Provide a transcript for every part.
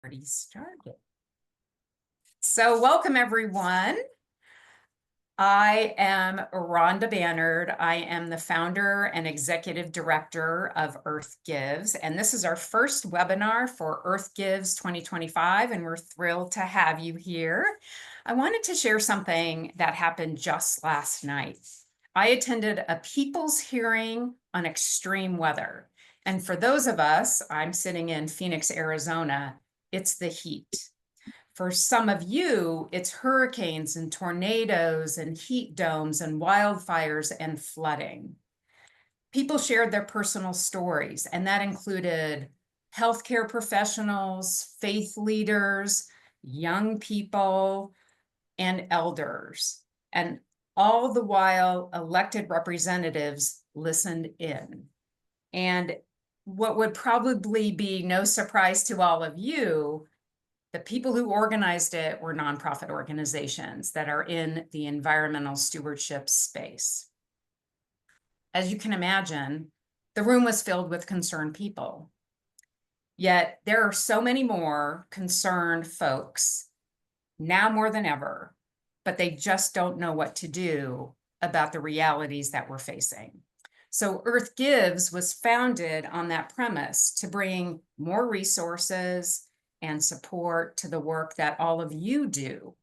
Already started. So welcome everyone. I am Rhonda Bannard. I am the founder and executive director of Earth Gives, and this is our first webinar for Earth Gives 2025, and we're thrilled to have you here. I wanted to share something that happened just last night. I attended a people's hearing on extreme weather. And for those of us, I'm sitting in Phoenix, Arizona, it's the heat. For some of you, it's hurricanes and tornadoes and heat domes and wildfires and flooding. People shared their personal stories, and that included healthcare professionals, faith leaders, young people, and elders. And all the while, elected representatives listened in. And what would probably be no surprise to all of you, the people who organized it were nonprofit organizations that are in the environmental stewardship space. As you can imagine, the room was filled with concerned people. Yet there are so many more concerned folks now more than ever, but they just don't know what to do about the realities that we're facing. So Earth Gives was founded on that premise to bring more resources and support to the work that all of you do.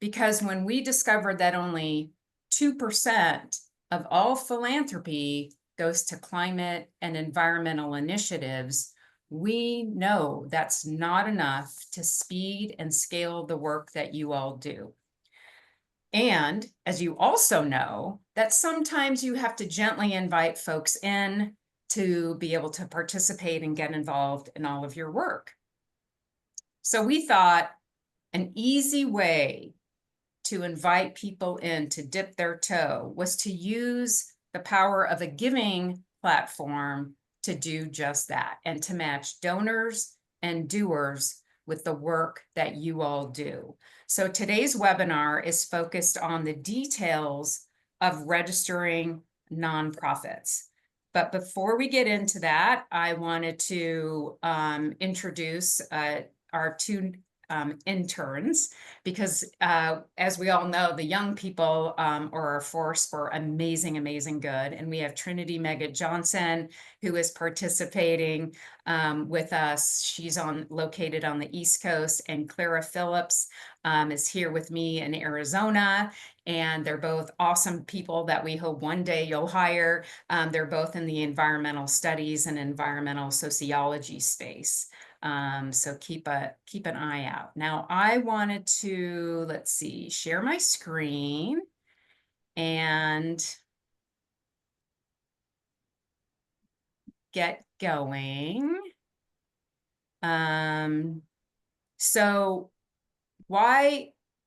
Because when we discovered that only 2% of all philanthropy goes to climate and environmental initiatives, we know that's not enough to speed and scale the work that you all do. And as you also know, that sometimes you have to gently invite folks in to be able to participate and get involved in all of your work. So we thought an easy way to invite people in to dip their toe was to use the power of a giving platform to do just that and to match donors and doers with the work that you all do. So today's webinar is focused on the details of registering nonprofits. But before we get into that, I wanted to introduce our two interns, because as we all know, the young people are a force for amazing, amazing good. And we have Trinity Meggett Johnson, who is participating with us. She's located on the East Coast, and Clara Phillips is here with me in Arizona. And they're both awesome people that we hope one day you'll hire. They're both in the environmental studies and environmental sociology space. So keep an eye out. Now I wanted to, let's see, share my screen and get going. So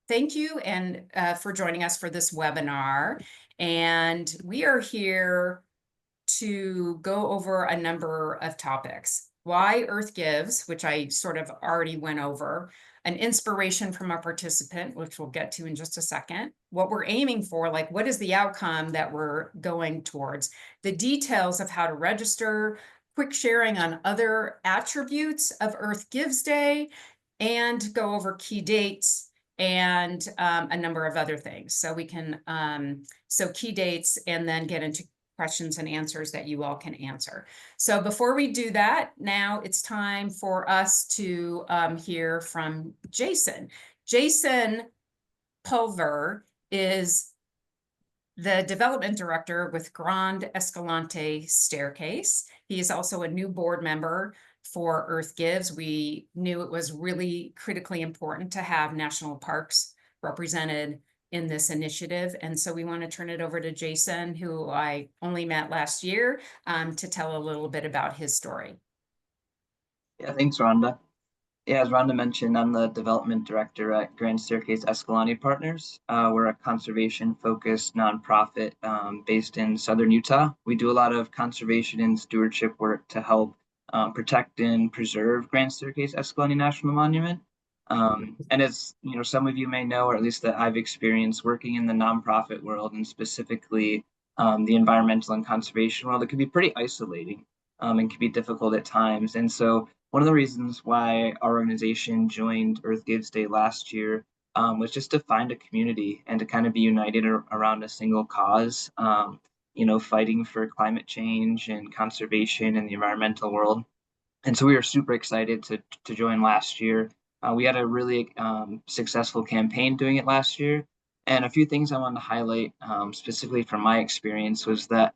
thank you and for joining us for this webinar. And we are here to go over a number of topics. Why Earth Gives, which I sort of already went over, an inspiration from a participant, which we'll get to in just a second, what we're aiming for, like what is the outcome that we're going towards, the details of how to register, quick sharing on other attributes of Earth Gives Day, and go over key dates and a number of other things. So we can, so key dates, and then get into questions and answers that you all can answer. So before we do that, now it's time for us to hear from Jason. Jason Pulver is the development director with Grand Escalante Staircase. He is also a new board member for Earth Gives. We knew it was really critically important to have national parks represented in this initiative. And so we want to turn it over to Jason, who I only met last year, to tell a little bit about his story. Yeah, thanks, Rhonda. Yeah, as Rhonda mentioned, I'm the development director at Grand Staircase Escalante Partners. We're a conservation-focused nonprofit based in Southern Utah. We do a lot of conservation and stewardship work to help protect and preserve Grand Staircase Escalante National Monument. And as you know, some of you may know, or at least that I've experienced working in the nonprofit world, and specifically the environmental and conservation world, it can be pretty isolating and can be difficult at times. And so One of the reasons why our organization joined Earth Gives Day last year was just to find a community and to kind of be united around a single cause, fighting for climate change and conservation in the environmental world. And so we were super excited to join last year. We had a really successful campaign doing it last year. And a few things I wanted to highlight specifically from my experience was that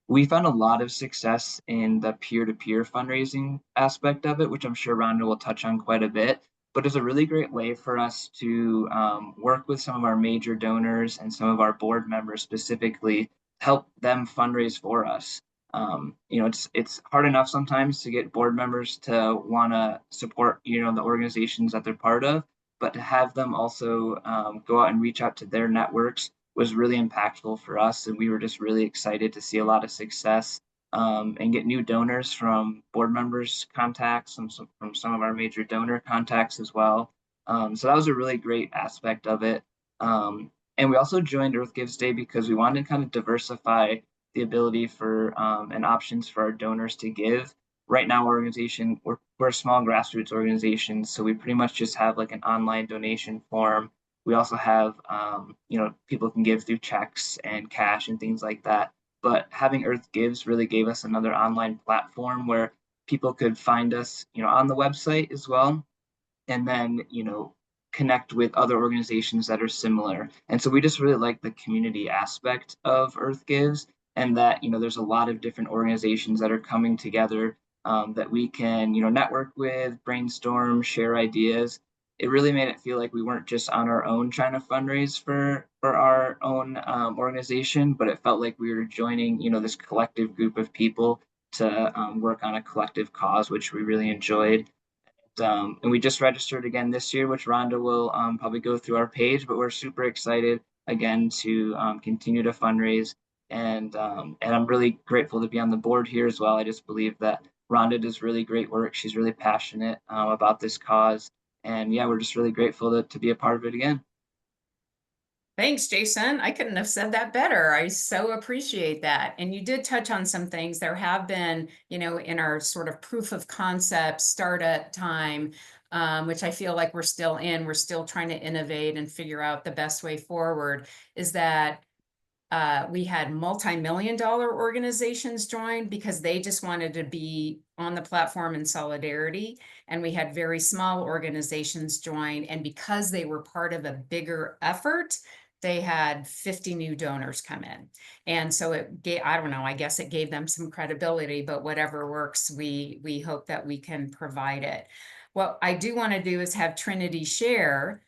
we found a lot of success in the peer-to-peer fundraising aspect of it, which I'm sure Rhonda will touch on quite a bit. But it's a really great way for us to work with some of our major donors and some of our board members specifically, help them fundraise for us. It's hard enough sometimes to get board members to want to support the organizations that they're part of, but to have them also go out and reach out to their networks was really impactful for us, and we were just really excited to see a lot of success and get new donors from board members' contacts, from some of our major donor contacts as well. So that was a really great aspect of it. And we also joined Earth Gives Day because we wanted to kind of diversify the ability for and options for our donors to give. Right now, our organization, we're a small grassroots organization, so we pretty much just have like an online donation form. We also have, people can give through checks and cash and things like that. But having Earth Gives really gave us another online platform where people could find us, on the website as well, and then connect with other organizations that are similar. And so we just really like the community aspect of Earth Gives, and that there's a lot of different organizations that are coming together that we can network with, brainstorm, share ideas. It really made it feel like we weren't just on our own trying to fundraise for our own organization, but it felt like we were joining this collective group of people to work on a collective cause, which we really enjoyed. And we just registered again this year, which Rhonda will probably go through our page, but we're super excited again to continue to fundraise. And I'm really grateful to be on the board here as well. I just believe that Rhonda does really great work. She's really passionate about this cause. And yeah, we're just really grateful to be a part of it again. Thanks, Jason. I couldn't have said that better. I so appreciate that. And you did touch on some things. There have been, in our sort of proof of concept startup time, which I feel like we're still in, we're still trying to innovate and figure out the best way forward, is that we had multi-million-dollar organizations join because they just wanted to be on the platform in solidarity. And we had very small organizations join. And because they were part of a bigger effort, they had 50 new donors come in. And so it gave, I don't know, I guess it gave them some credibility, but whatever works, we hope that we can provide it. What I do want to do is have Trinity share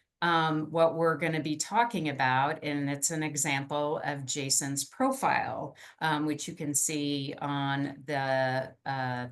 what we're going to be talking about, and it's an example of Jason's profile, which you can see on the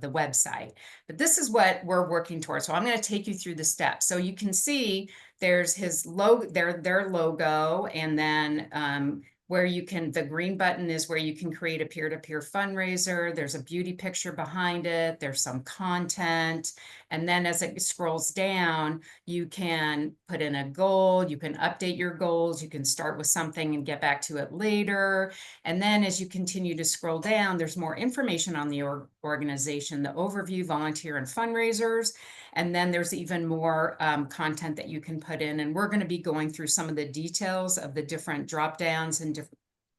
website. But this is what we're working towards. So I'm going to take you through the steps. So you can see there's his logo, their logo, and then where you can, the green button is where you can create a peer-to-peer fundraiser. There's a beauty picture behind it. There's some content. And then as it scrolls down, you can put in a goal, you can update your goals, you can start with something and get back to it later. And then as you continue to scroll down, there's more information on the organization, the overview, volunteer, and fundraisers. And then there's even more content that you can put in. And we're going to be going through some of the details of the different drop downs and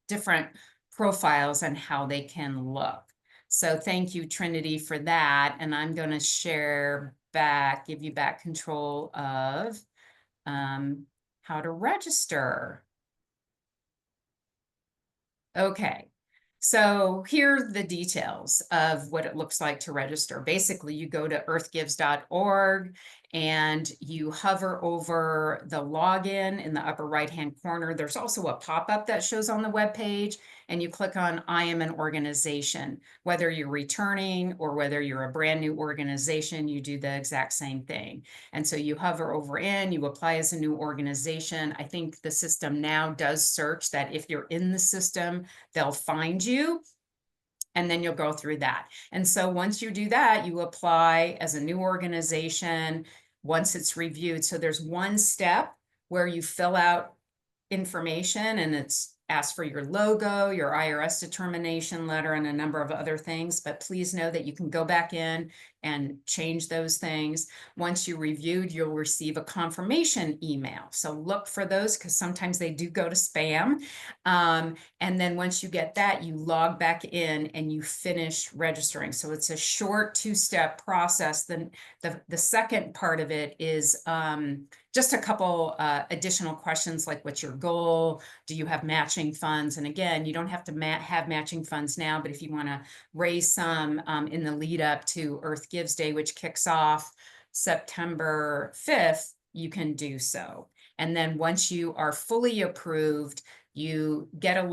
different profiles and how they can look. So thank you, Trinity, for that. And I'm going to share back, give you back control of how to register. Okay. So here are the details of what it looks like to register. Basically, you go to earthgives.org and you hover over the login in the upper right-hand corner. There's also a pop-up that shows on the web page, and you click on I am an organization. Whether you're returning or whether you're a brand new organization, you do the exact same thing. And so you hover over in, you apply as a new organization. I think the system now does search that if you're in the system, they'll find you, and then you'll go through that. And so once you do that, you apply as a new organization once it's reviewed. So there's one step where you fill out information, and it's ask for your logo, your IRS determination letter, and a number of other things. But please know that you can go back in and change those things. Once you reviewed, you'll receive a confirmation email. So look for those because sometimes they do go to spam. And then once you get that, you log back in and you finish registering. So it's a short two-step process. Then the second part of it is just a couple additional questions like what's your goal? Do you have matching funds? And again, you don't have to have matching funds now, but if you want to raise some in the lead up to Earth Gives Day, which kicks off September 5th, you can do so. And then once you are fully approved, you get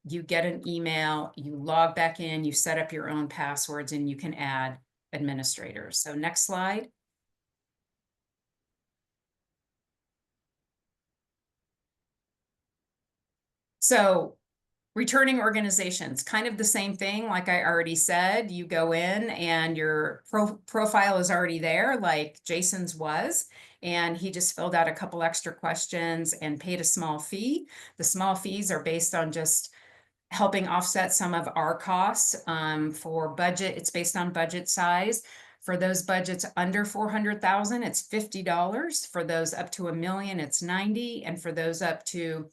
you get an email, you log back in, you set up your own passwords, and you can add administrators. So next slide. So returning organizations, kind of the same thing. Like I already said, you go in and your profile is already there, like Jason's was, and he just filled out a couple extra questions and paid a small fee. The small fees are based on just helping offset some of our costs for budget. It's based on budget size. For those budgets under 400,000, it's $50. For those up to $1 million, it's 90. And for those up to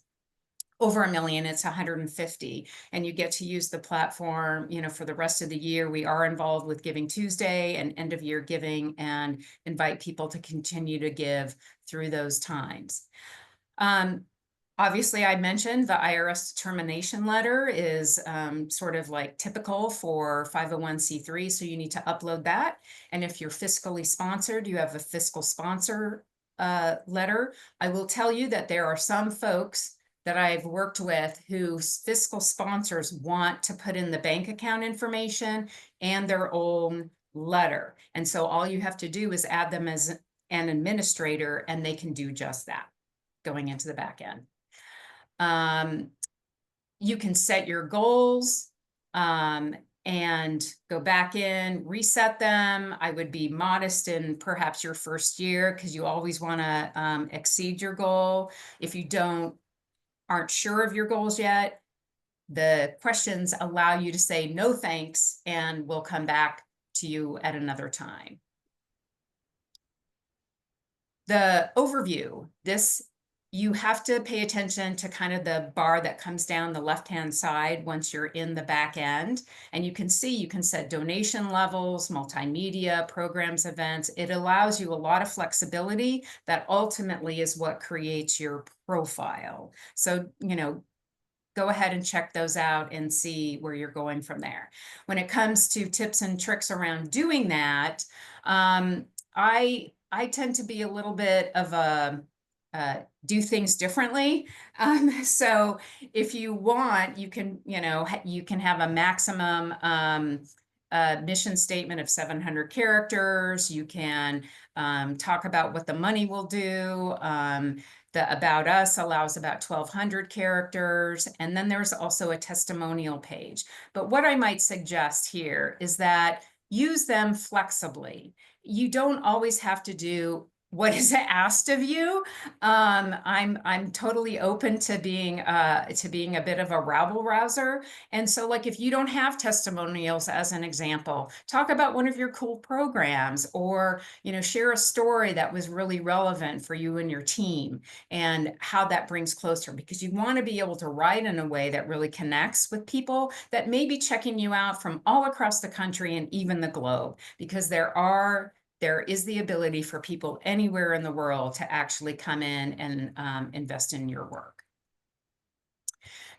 over $1 million, it's 150. And you get to use the platform, you know, for the rest of the year. We are involved with Giving Tuesday and end of year giving and invite people to continue to give through those times. Obviously, I mentioned the IRS determination letter is sort of like typical for 501c3, so you need to upload that. And if you're fiscally sponsored, you have a fiscal sponsor letter. I will tell you that there are some folks that I've worked with whose fiscal sponsors want to put in the bank account information and their own letter. And so all you have to do is add them as an administrator, and they can do just that going into the back end. You can set your goals and go back in, reset them. I would be modest in perhaps your first year because you always want to exceed your goal. If you aren't sure of your goals yet, the questions allow you to say no thanks, and we'll come back to you at another time. The overview, you have to pay attention to kind of the bar that comes down the left-hand side once you're in the back end. And you can see, you can set donation levels, multimedia, programs, events. It allows you a lot of flexibility that ultimately is what creates your profile. So, you know, go ahead and check those out and see where you're going from there. When it comes to tips and tricks around doing that, I tend to be a little bit of a do things differently. So if you want, you can, you know, you can have a maximum mission statement of 700 characters. You can talk about what the money will do. The About Us allows about 1,200 characters. And then there's also a testimonial page. But what I might suggest here is that use them flexibly. You don't always have to do what is asked of you. I'm totally open to being a bit of a rabble rouser. And so like if you don't have testimonials as an example, talk about one of your cool programs, or you know, share a story that was really relevant for you and your team and how that brings closer, because you want to be able to write in a way that really connects with people that may be checking you out from all across the country and even the globe, because there is the ability for people anywhere in the world to actually come in and invest in your work.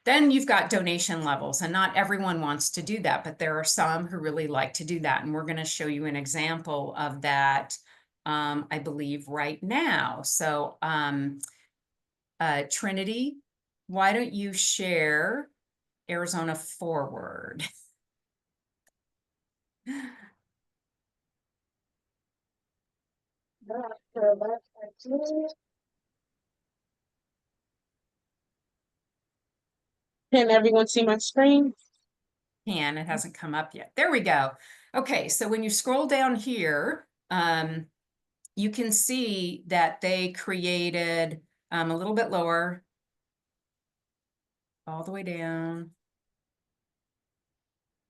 Then you've got donation levels, and not everyone wants to do that, but there are some who really like to do that. And we're going to show you an example of that, I believe, right now. So Trinity, why don't you share Arizona Forward? Can everyone see my screen? It hasn't come up yet. There we go. Okay, so when you scroll down here, you can see that they created a little bit lower. all the way down.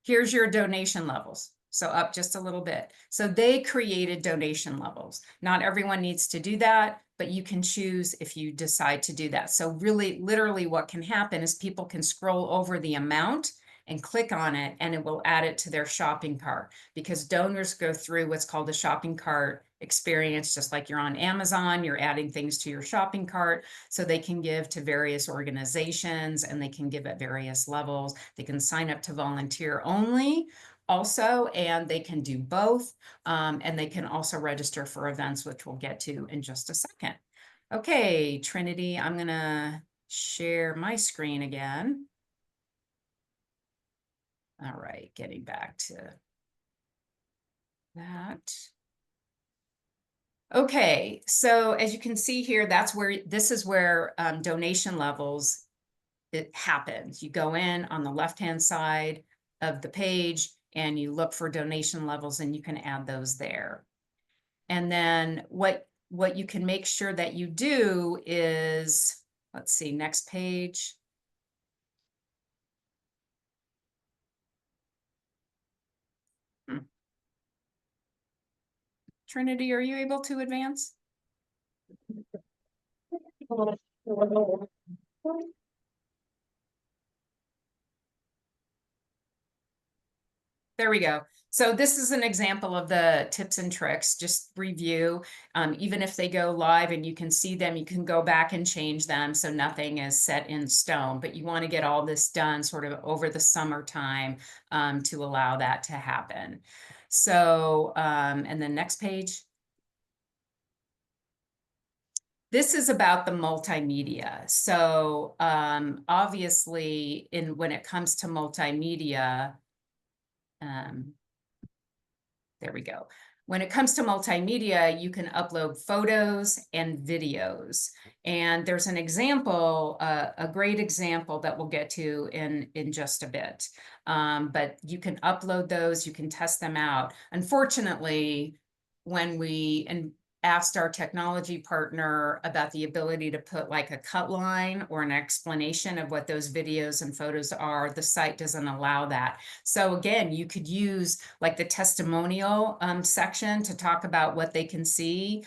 Here's your donation levels. So up just a little bit. So they created donation levels. Not everyone needs to do that, but you can choose if you decide to do that. So really, literally what can happen is people can scroll over the amount and click on it, and it will add it to their shopping cart, because donors go through what's called a shopping cart experience. Just like you're on Amazon, you're adding things to your shopping cart, so they can give to various organizations, and they can give at various levels. They can sign up to volunteer only also, and they can do both. And they can also register for events, which we'll get to in just a second. Okay, Trinity, I'm gonna share my screen again. All right, getting back to that. Okay, so as you can see here, this is where donation levels, it happens. You go in on the left-hand side of the page and you look for donation levels, and you can add those there. And then what you can make sure that you do is, let's see, next page. Trinity, are you able to advance? There we go. So this is an example of the tips and tricks, just review. Even if they go live and you can see them, you can go back and change them. So nothing is set in stone, but you want to get all this done sort of over the summertime to allow that to happen. So, and then next page. This is about the multimedia. So obviously, when it comes to multimedia, there we go. When it comes to multimedia, you can upload photos and videos. And there's an example, a great example that we'll get to in just a bit. But you can upload those, you can test them out. Unfortunately, when we asked our technology partner about the ability to put like a cut line or an explanation of what those videos and photos are, the site doesn't allow that. So again, you could use like the testimonial section to talk about what they can see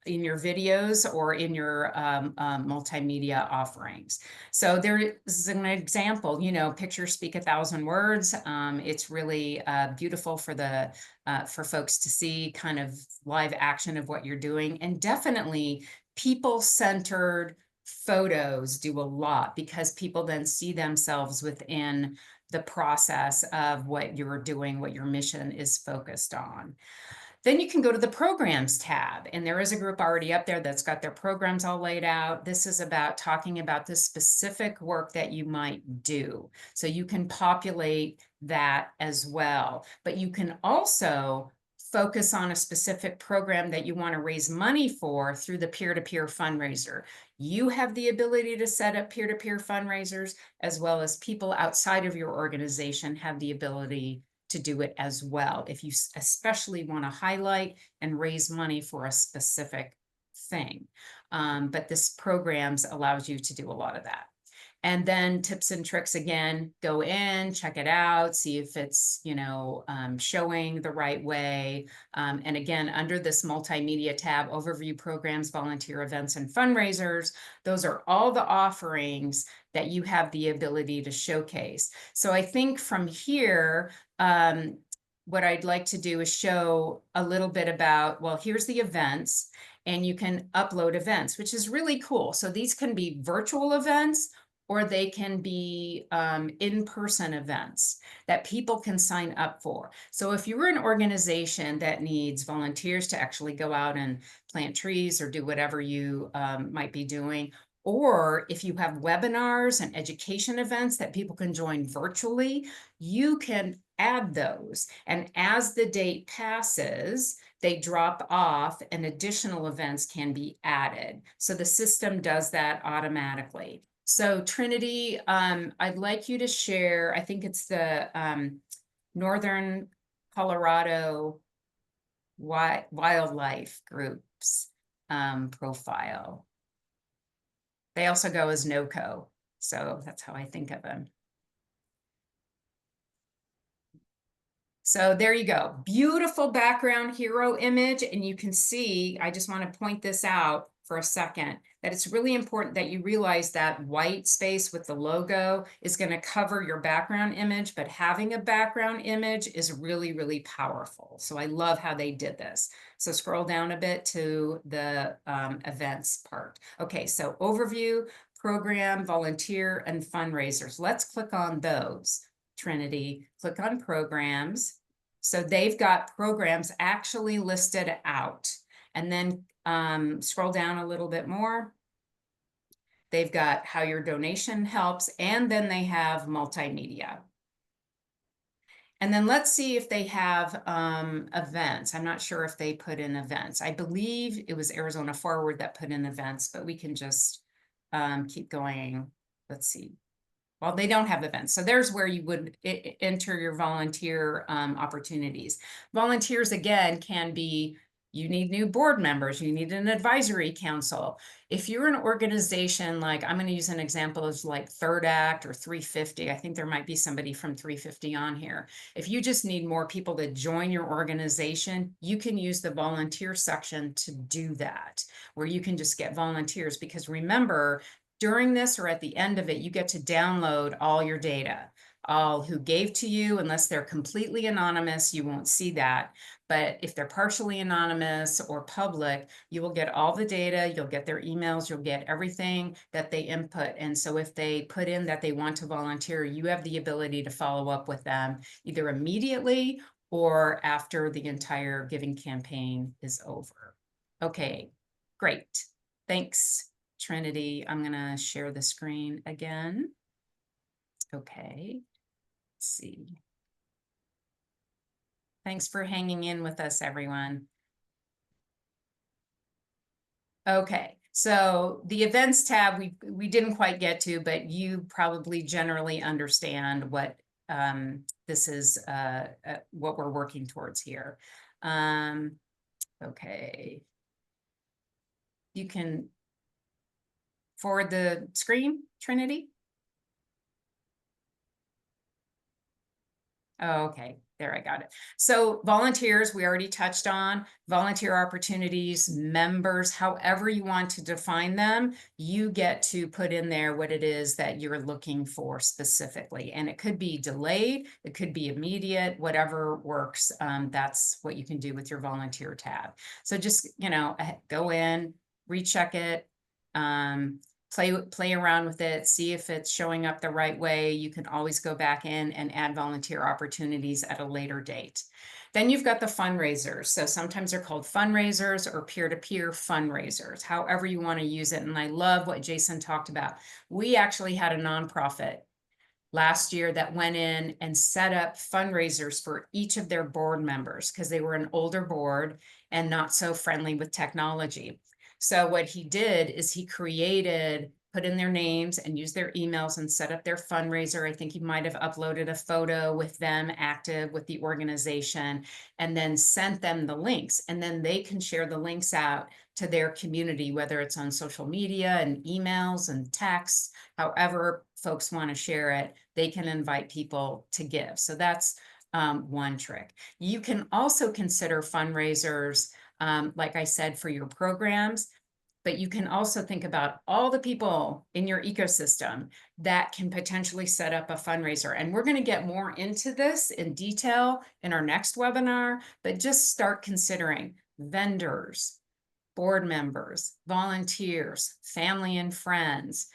in your videos or in your multimedia offerings. So there is an example, pictures speak 1,000 words. It's really beautiful for folks to see kind of live action of what you're doing. And definitely people-centered photos do a lot, because people then see themselves within the process of what you're doing, what your mission is focused on. Then you can go to the programs tab, and there is a group already up there that's got their programs all laid out. This is about talking about the specific work that you might do. So you can populate that as well, but you can also focus on a specific program that you want to raise money for through the peer-to-peer fundraiser. You have the ability to set up peer-to-peer fundraisers, as well as people outside of your organization have the ability to do it as well, if you especially want to highlight and raise money for a specific thing. But this programs allows you to do a lot of that. And then tips and tricks, again, go in, check it out, see if it's, showing the right way. And again, under this multimedia tab, overview programs, volunteer events, and fundraisers, those are all the offerings that you have the ability to showcase. So I think from here, what I'd like to do is show a little bit about, well, here's the events, and you can upload events, which is really cool. So these can be virtual events, or they can be in-person events that people can sign up for. So if you're an organization that needs volunteers to actually go out and plant trees or do whatever you might be doing, or if you have webinars and education events that people can join virtually, you can add those. And as the date passes, they drop off and additional events can be added. So the system does that automatically. So Trinity, I'd like you to share, I think it's the Northern Colorado Wildlife Group's profile. They also go as NOCO. So that's how I think of them. So there you go. Beautiful background hero image. And you can see, I just want to point this out for a second, that it's really important that you realize that white space with the logo is going to cover your background image, but having a background image is really, really powerful. So I love how they did this. So scroll down a bit to the events part. Okay, so overview, program, volunteer, and fundraisers. Let's click on those. Trinity, click on programs. So they've got programs actually listed out. And then scroll down a little bit more. They've got how your donation helps, and then they have multimedia. And then let's see if they have events. I'm not sure if they put in events. I believe it was Arizona Forward that put in events, but we can just keep going. Let's see. Well, they don't have events. So there's where you would enter your volunteer opportunities. Volunteers, again, can be, you need new board members, you need an advisory council. If you're an organization, like I'm going to use an example of like Third Act or 350, I think there might be somebody from 350 on here. If you just need more people to join your organization, you can use the volunteer section to do that, where you can just get volunteers. Because remember, during this or at the end of it, you get to download all your data, all who gave to you. Unless they're completely anonymous, you won't see that. But if they're partially anonymous or public, you will get all the data, you'll get their emails, you'll get everything that they input. And so if they put in that they want to volunteer, you have the ability to follow up with them either immediately or after the entire giving campaign is over. Okay, great. Thanks, Trinity. I'm going to share the screen again. Okay, let's see. Thanks for hanging in with us, everyone. Okay, so the events tab we didn't quite get to, but you probably generally understand what this is, what we're working towards here. Okay, you can forward the screen, Trinity. Oh, okay, there, I got it. So volunteers, we already touched on. Volunteer opportunities, members, however you want to define them, you get to put in there what it is that you're looking for specifically. And it could be delayed, it could be immediate, whatever works. That's what you can do with your volunteer tab. So just, go in, recheck it, play around with it, see if it's showing up the right way. You can always go back in and add volunteer opportunities at a later date. Then you've got the fundraisers. So sometimes they're called fundraisers or peer-to-peer fundraisers, however you want to use it. And I love what Jason talked about. We actually had a nonprofit last year that went in and set up fundraisers for each of their board members because they were an older board and not so friendly with technology. So what he did is he put in their names and used their emails and set up their fundraiser. I think he might have uploaded a photo with them active with the organization and then sent them the links. And then they can share the links out to their community, whether it's on social media and emails and texts, however folks want to share it, they can invite people to give. So that's one trick. You can also consider fundraisers, like I said, for your programs, but you can also think about all the people in your ecosystem that can potentially set up a fundraiser. And we're going to get more into this in detail in our next webinar, but just start considering vendors, board members, volunteers, family and friends,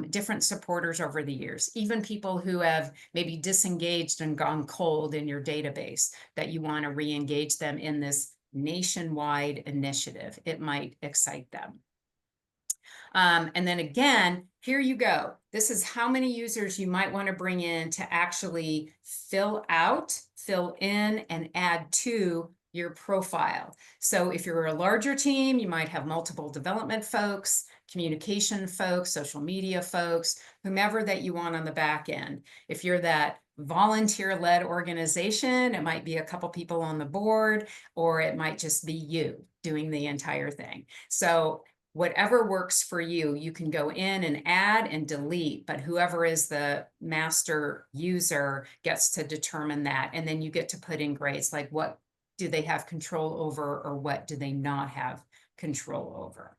different supporters over the years, even people who have maybe disengaged and gone cold in your database that you want to re-engage them in this nationwide initiative. It might excite them. And then again, here you go. This is how many users you might want to bring in to actually fill in, and add to your profile. So if you're a larger team, you might have multiple development folks, communication folks, social media folks, whomever that you want on the back end. If you're that volunteer-led organization, it might be a couple people on the board, or it might just be you doing the entire thing. So whatever works for you, you can go in and add and delete, but whoever is the master user gets to determine that. And then you get to put in grades, like what do they have control over or what do they not have control over.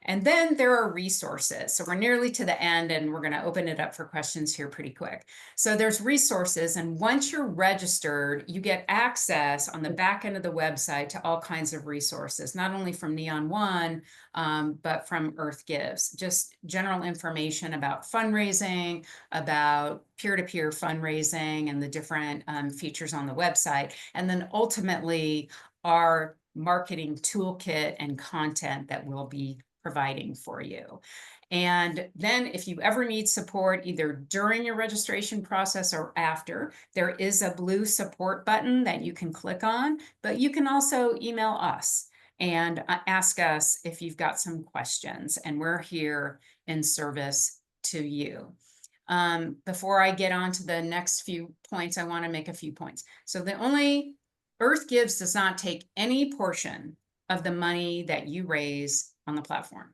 And then there are resources. So we're nearly to the end and we're going to open it up for questions here pretty quick. So there's resources. And once you're registered, you get access on the back end of the website to all kinds of resources, not only from Neon One, but from Earth Gives. Just general information about fundraising, about peer-to-peer fundraising and the different features on the website. And then ultimately our marketing toolkit and content that will be providing for you. And then if you ever need support, either during your registration process or after, there is a blue support button that you can click on, but you can also email us and ask us if you've got some questions, and we're here in service to you. Before I get on to the next few points, I want to make a few points. So the only Earth Gives does not take any portion of the money that you raise on the platform.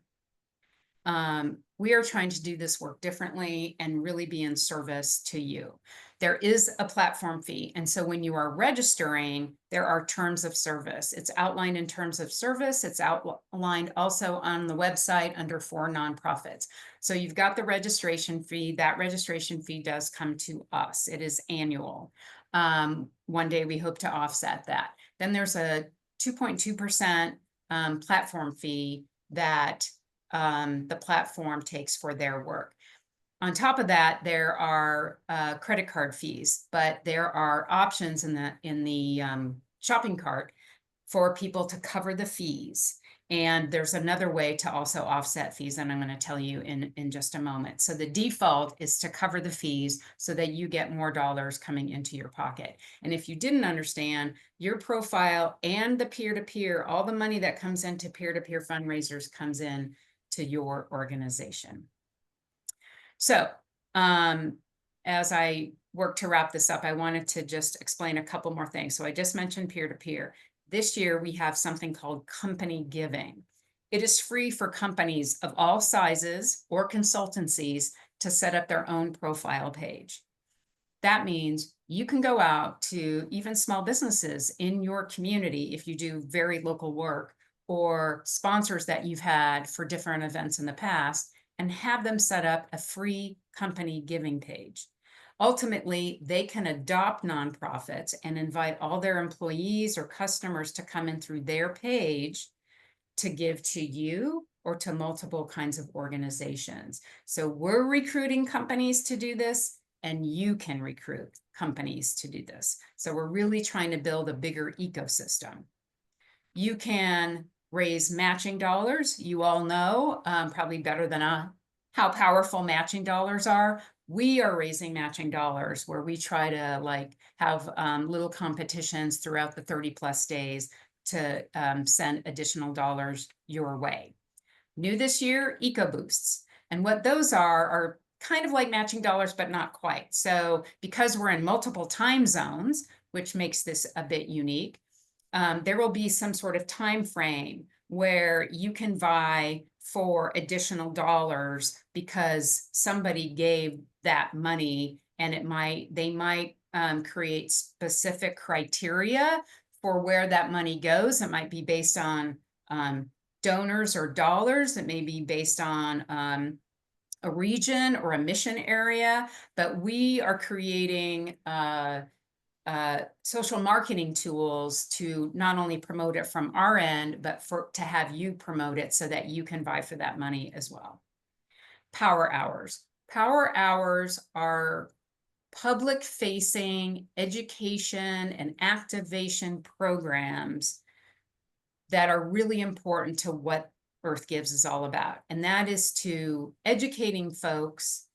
We are trying to do this work differently and really be in service to you. There is a platform fee. And so when you are registering, there are terms of service. It's outlined in terms of service. It's outlined also on the website under for nonprofits. So you've got the registration fee. That registration fee does come to us. It is annual. One day we hope to offset that. Then there's a 2.2% platform fee that the platform takes for their work. On top of that, there are credit card fees, but there are options in the shopping cart for people to cover the fees. And there's another way to also offset fees, and I'm going to tell you in just a moment. So the default is to cover the fees so that you get more dollars coming into your pocket. And if you didn't understand, your profile and the peer-to-peer, all the money that comes into peer-to-peer fundraisers comes in to your organization. So as I work to wrap this up, I wanted to just explain a couple more things. So I just mentioned peer-to-peer. This year, we have something called company giving. It is free for companies of all sizes or consultancies to set up their own profile page. That means you can go out to even small businesses in your community if you do very local work, or sponsors that you've had for different events in the past, and have them set up a free company giving page. Ultimately, they can adopt nonprofits and invite all their employees or customers to come in through their page to give to you or to multiple kinds of organizations. So we're recruiting companies to do this, and you can recruit companies to do this. So we're really trying to build a bigger ecosystem. You can raise matching dollars. You all know probably better than how powerful matching dollars are. We are raising matching dollars where we try to have little competitions throughout the 30+ days to send additional dollars your way. New this year, Eco Boosts. And what those are kind of like matching dollars, but not quite. So because we're in multiple time zones, which makes this a bit unique, there will be some sort of time frame where you can vie for additional dollars because somebody gave that money, and they might create specific criteria for where that money goes. It might be based on donors or dollars. It may be based on a region or a mission area, but we are creating social marketing tools to not only promote it from our end, but to have you promote it so that you can vie for that money as well. Power Hours. Power Hours are public-facing education and activation programs that are really important to what Earth Gives is all about. And that is to educating folks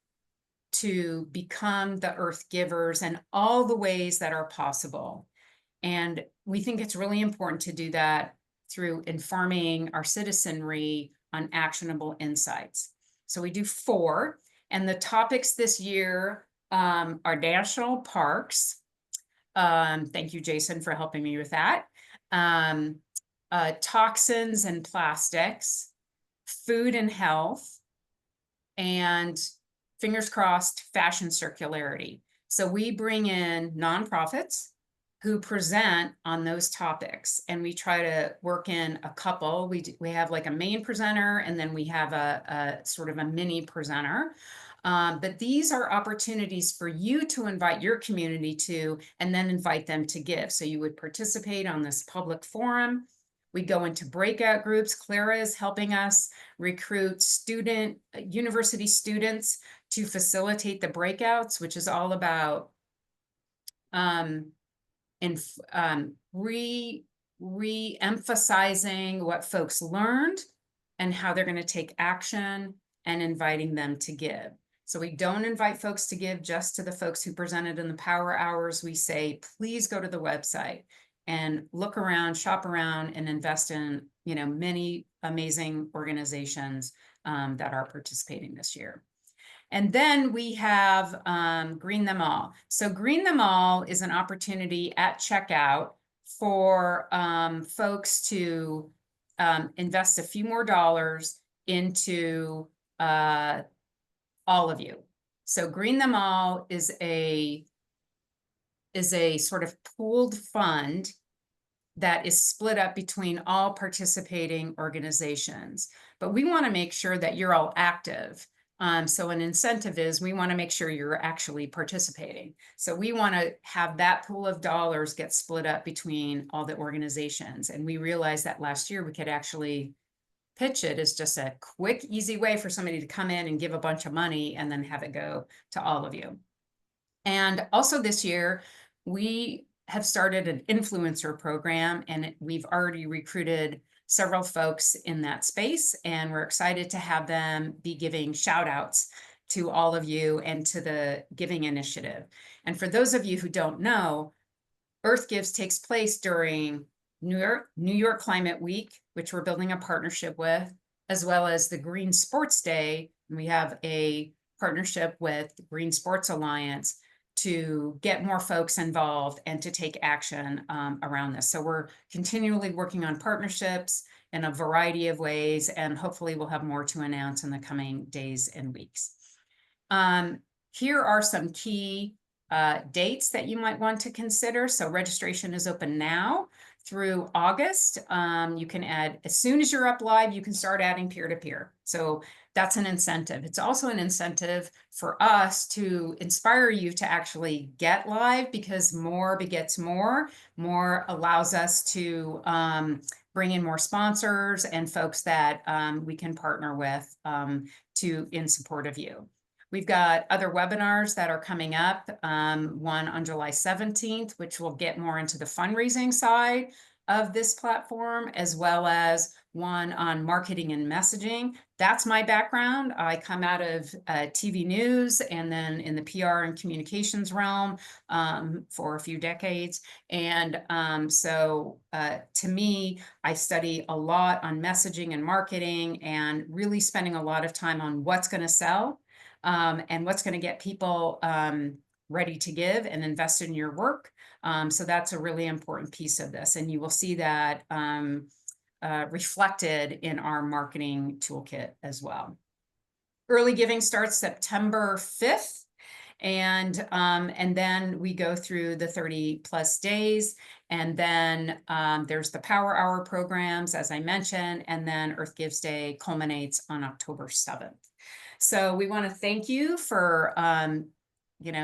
to become the Earth Givers in all the ways that are possible. And we think it's really important to do that through informing our citizenry on actionable insights. So we do 4, and the topics this year are national parks. Thank you, Jason, for helping me with that. toxins and plastics, food and health, and fingers crossed, fashion circularity. So we bring in nonprofits who present on those topics, and we try to work in a couple. We have like a main presenter, and then we have a sort of a mini presenter. But these are opportunities for you to invite your community to, and then invite them to give. So you would participate on this public forum. We go into breakout groups. Clara is helping us recruit university students to facilitate the breakouts, which is all about re-emphasizing what folks learned and how they're going to take action, and inviting them to give. So we don't invite folks to give just to the folks who presented in the power hours. We say, please go to the website and look around, shop around, and invest in, many amazing organizations that are participating this year. And then we have Green Them All. So Green Them All is an opportunity at checkout for folks to invest a few more dollars into all of you. So Green Them All is a sort of pooled fund that is split up between all participating organizations. But we want to make sure that you're all active. So an incentive is we want to make sure you're actually participating. So we want to have that pool of dollars get split up between all the organizations. And we realized that last year we could actually pitch it as just a quick, easy way for somebody to come in and give a bunch of money and then have it go to all of you. And also this year, we have started an influencer program, and we've already recruited several folks in that space, and we're excited to have them be giving shout outs to all of you and to the giving initiative. And for those of you who don't know, Earth Gives takes place during New York Climate Week, which we're building a partnership with, as well as the Green Sports Day. And we have a partnership with Green Sports Alliance to get more folks involved and to take action around this. So we're continually working on partnerships in a variety of ways, and hopefully we'll have more to announce in the coming days and weeks. Here are some key dates that you might want to consider. So registration is open now through August. You can add, as soon as you're up live, you can start adding peer-to-peer. So that's an incentive. It's also an incentive for us to inspire you to actually get live, because more begets more allows us to bring in more sponsors and folks that we can partner with in support of you. We've got other webinars that are coming up, one on July 17th, which will get more into the fundraising side of this platform, as well as one on marketing and messaging. That's my background. I come out of TV news and then in the PR and communications realm for a few decades. And so to me, I study a lot on messaging and marketing, and really spending a lot of time on what's going to sell and what's going to get people ready to give and invest in your work. So that's a really important piece of this. And you will see that reflected in our marketing toolkit as well. Early giving starts September 5th. And then we go through the 30+ days. And then there's the Power Hour programs, as I mentioned, and then Earth Gives Day culminates on October 7th. So we want to thank you for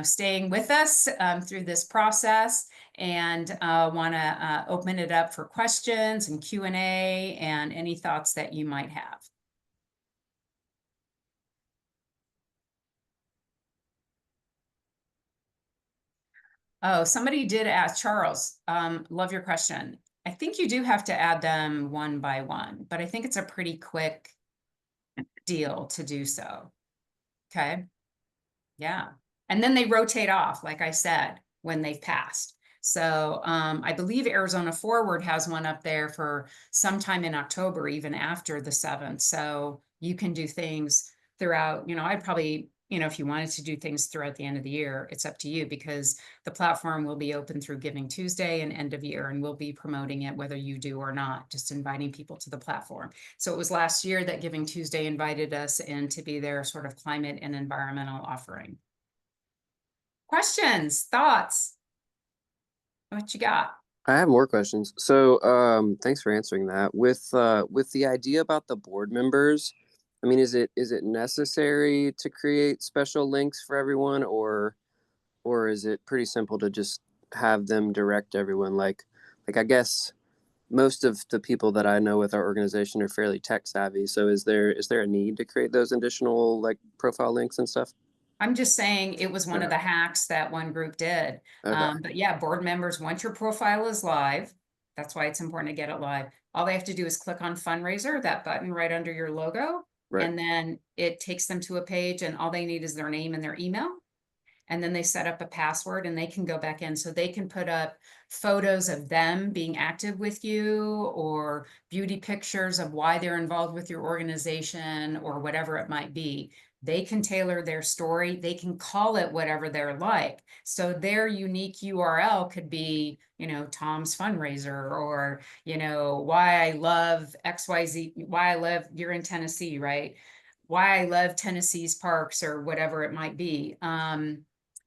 staying with us through this process, and want to open it up for questions and Q&A and any thoughts that you might have. Oh, somebody did ask, Charles, love your question. I think you do have to add them one by one, but I think it's a pretty quick deal to do so. Okay. Yeah. And then they rotate off, like I said, when they've passed. So I believe Arizona Forward has one up there for sometime in October, even after the 7th. So you can do things throughout, I'd probably if you wanted to do things throughout the end of the year, it's up to you, because the platform will be open through Giving Tuesday and end of year, and we'll be promoting it whether you do or not, just inviting people to the platform. So it was last year that Giving Tuesday invited us in to be their sort of climate and environmental offering. Questions, thoughts? What you got? I have more questions. So, thanks for answering that. With the idea about the board members, I mean, is it necessary to create special links for everyone, or is it pretty simple to just have them direct everyone? Like I guess most of the people that I know with our organization are fairly tech savvy. So is there a need to create those additional like profile links and stuff? I'm just saying it was one of Okay. the hacks that one group did. Okay. But yeah, board members, once your profile is live, that's why it's important to get it live. All they have to do is click on fundraiser, that button right under your logo, Right. and then it takes them to a page, and all they need is their name and their email. And then they set up a password and they can go back in, so they can put up photos of them being active with you, or beauty pictures of why they're involved with your organization, or whatever it might be. They can tailor their story. They can call it whatever they're like. So their unique URL could be, Tom's fundraiser, or, why I love XYZ, why I love, you're in Tennessee, right? Why I love Tennessee's parks, or whatever it might be.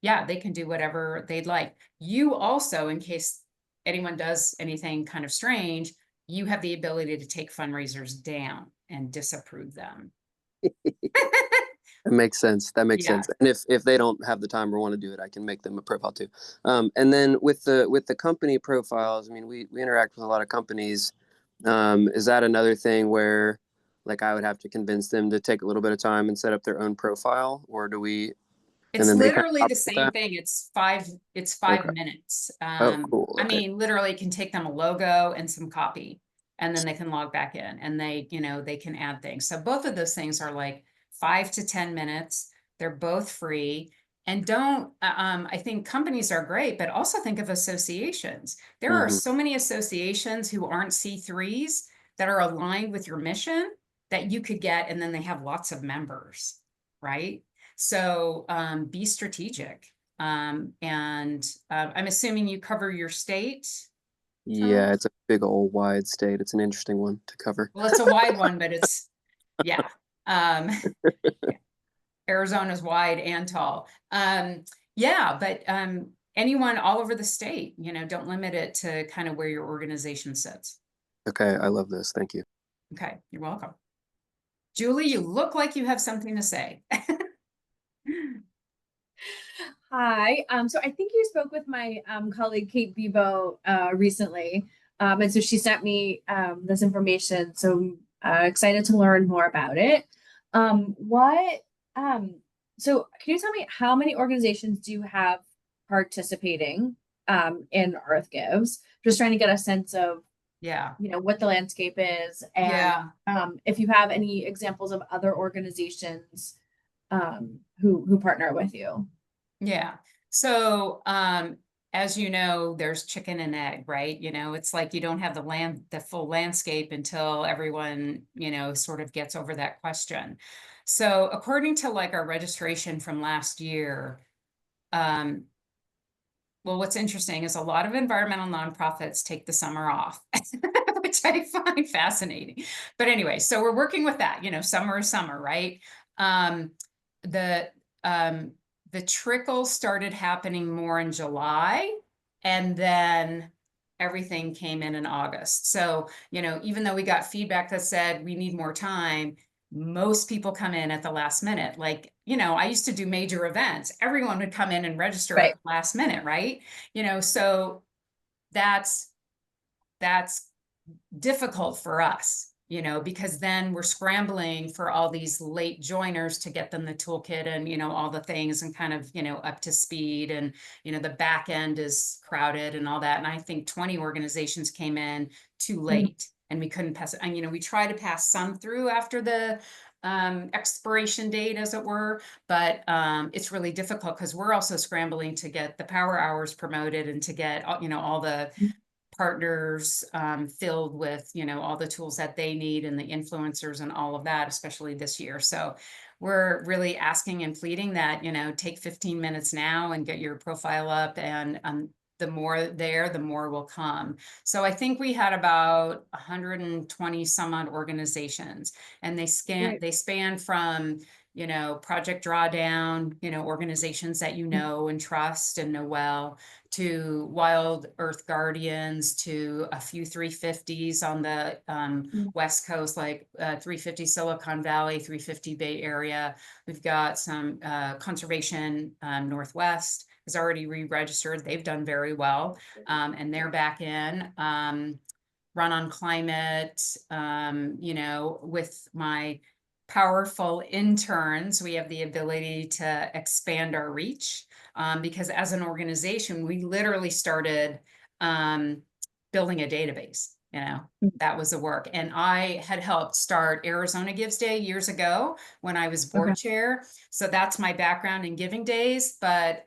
Yeah, they can do whatever they'd like. You also, in case anyone does anything kind of strange, you have the ability to take fundraisers down and disapprove them. That makes sense. That makes Yeah. sense. And if they don't have the time or want to do it, I can make them a profile too. And then with the company profiles, I mean, we interact with a lot of companies. Is that another thing where like I would have to convince them to take a little bit of time and set up their own profile, or do we? And It's then they kind literally of the operate same that. thing. It's five Okay. minutes. Oh, cool. I Okay. mean, literally it can take them a logo and some copy, and then they can log back in, and they can add things. So both of those things are like 5 to 10 minutes. They're both free. And I think companies are great, but also think of associations. There are Hmm. so many associations who aren't C3s that are aligned with your mission that you could get, and then they have lots of members, right? So be strategic. And I'm assuming you cover your state, Yeah, Charles? it's a big old wide state. It's an interesting one to cover. Well, it's a wide one, but yeah. Um, yeah. Arizona's wide and tall. Yeah, but anyone all over the state, don't limit it to kind of where your organization sits. Okay, I love this. Thank you. Okay, you're welcome. Julie, you look like you have something to say. Hi. So I think you spoke with my colleague Kate Bebo recently. And so she sent me this information. So I'm excited to learn more about it. What so can you tell me how many organizations do you have participating in Earth Gives? Just trying to get a sense of Yeah. what the landscape is, and Yeah. if you have any examples of other organizations who partner with you. Yeah. So, as you know, there's chicken and egg, right? It's like you don't have the full landscape until everyone, sort of gets over that question. So according to like our registration from last year, well, what's interesting is a lot of environmental nonprofits take the summer off, which I find fascinating. But anyway, so we're working with that, summer is summer, right? The the trickle started happening more in July, and then everything came in August. So, even though we got feedback that said we need more time, most people come in at the last minute. Like, I used to do major events. Everyone would come in and register at Right. the last minute, right? So that's difficult for us, because then we're scrambling for all these late joiners to get them the toolkit and, all the things, and kind of, up to speed, and, the back end is crowded and all that. And I think 20 organizations came in too late, and we couldn't pass it. And, we try to pass some through after the expiration date, as it were, but it's really difficult because we're also scrambling to get the power hours promoted, and to get all the partners filled with, you know, all the tools that they need and the influencers and all of that, especially this year. So we're really asking and pleading that, you know, take 15 minutes now and get your profile up, and the more there, the more will come. So I think we had about 120 some odd organizations, and they span from, you know, Project Drawdown, you know, organizations that you know and trust and know well, to Wild Earth Guardians, to a few 350s on the West Coast, like 350 Silicon Valley, 350 Bay Area. We've got some Conservation Northwest is already re-registered. They've done very well, and they're back in. Run on Climate, you know, with my powerful interns, we have the ability to expand our reach, because as an organization, we literally started building a database. You know, that was the work. And I had helped start Arizona Gives Day years ago when I was board chair. So that's my background in Giving Days. But,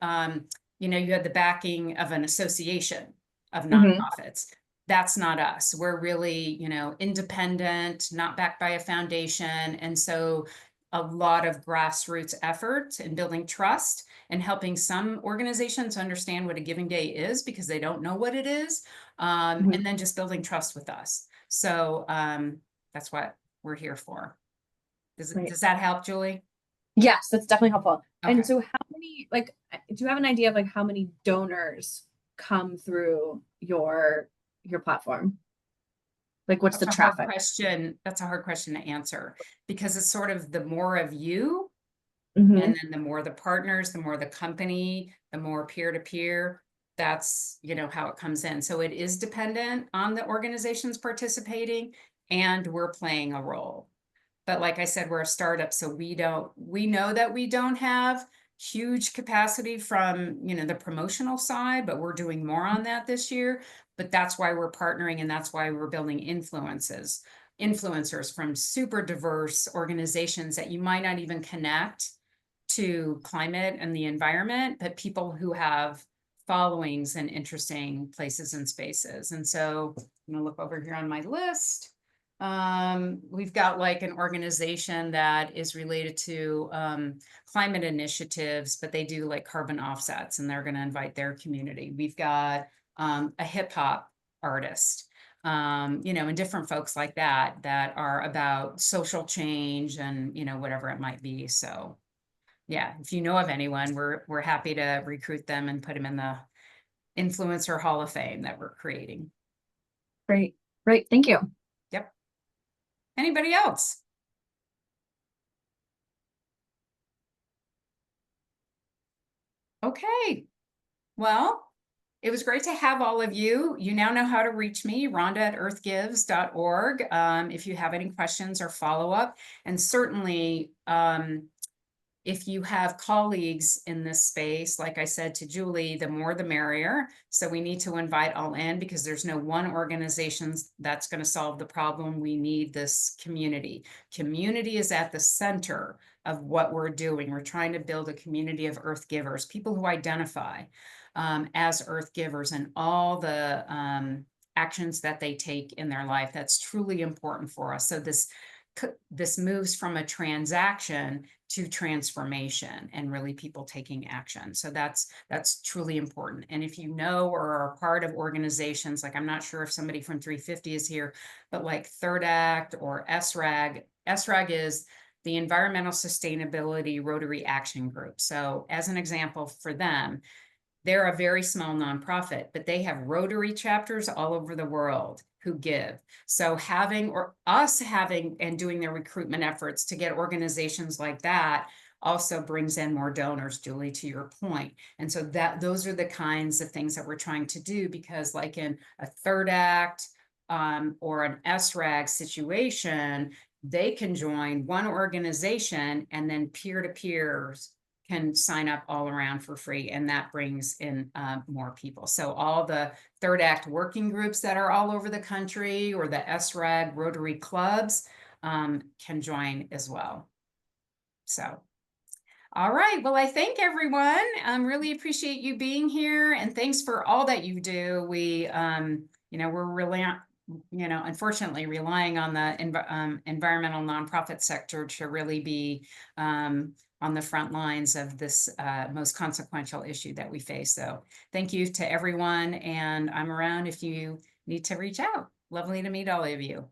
you know, you had the backing of an association of nonprofits. That's not us. We're really, you know, independent, not backed by a foundation. And so a lot of grassroots effort in building trust and helping some organizations understand what a Giving Day is, because they don't know what it is. And then just building trust with us. So that's what we're here for. Does that help, Julie? Yes, that's definitely helpful. Okay. And so how many, like, do you have an idea of like how many donors come through your platform? Like, what's the traffic? That's a hard question to answer, because it's sort of the more of you, Mhm. and then the more the partners, the more the company, the more peer-to-peer. That's, you know, how it comes in. So it is dependent on the organizations participating, and we're playing a role. But like I said, we're a startup, so we know that we don't have huge capacity from, you know, the promotional side, but we're doing more on that this year. But that's why we're partnering, and that's why we're building influencers from super diverse organizations that you might not even connect to climate and the environment, but people who have followings in interesting places and spaces. And so I'm gonna look over here on my list. We've got like an organization that is related to climate initiatives, but they do like carbon offsets, and they're going to invite their community. We've got a hip hop artist, you know, and different folks like that are about social change and, you know, whatever it might be. So yeah, if you know of anyone, we're happy to recruit them and put them in the Influencer Hall of Fame that we're creating. Great. Thank you. Yep. Anybody else? Okay. Well, it was great to have all of you. You now know how to reach me, rhonda@earthgives.org, if you have any questions or follow-up. And certainly, if you have colleagues in this space, like I said to Julie, the more the merrier. So we need to invite all in, because there's no one organization that's going to solve the problem. We need this community. Community is at the center of what we're doing. We're trying to build a community of earth givers, people who identify as earth givers, and all the actions that they take in their life. That's truly important for us. So this moves from a transaction to transformation, and really people taking action. So that's truly important. And if you know or are a part of organizations, like, I'm not sure if somebody from 350 is here, but like Third Act or SRAG is the Environmental Sustainability Rotary Action Group. So as an example for them, they're a very small nonprofit, but they have Rotary chapters all over the world who give. So having and doing their recruitment efforts to get organizations like that also brings in more donors, Julie, to your point. And so those are the kinds of things that we're trying to do, because like in a Third Act or an SRAG situation, they can join one organization, and then peer-to-peers can sign up all around for free, and that brings in more people. So all the Third Act working groups that are all over the country, or the SRAG Rotary clubs, can join as well. So, all right. Well, I thank everyone. Really appreciate you being here, and thanks for all that you do. We we're really, unfortunately relying on the environmental nonprofit sector to really be on the front lines of this most consequential issue that we face. So thank you to everyone, and I'm around if you need to reach out. Lovely to meet all of you.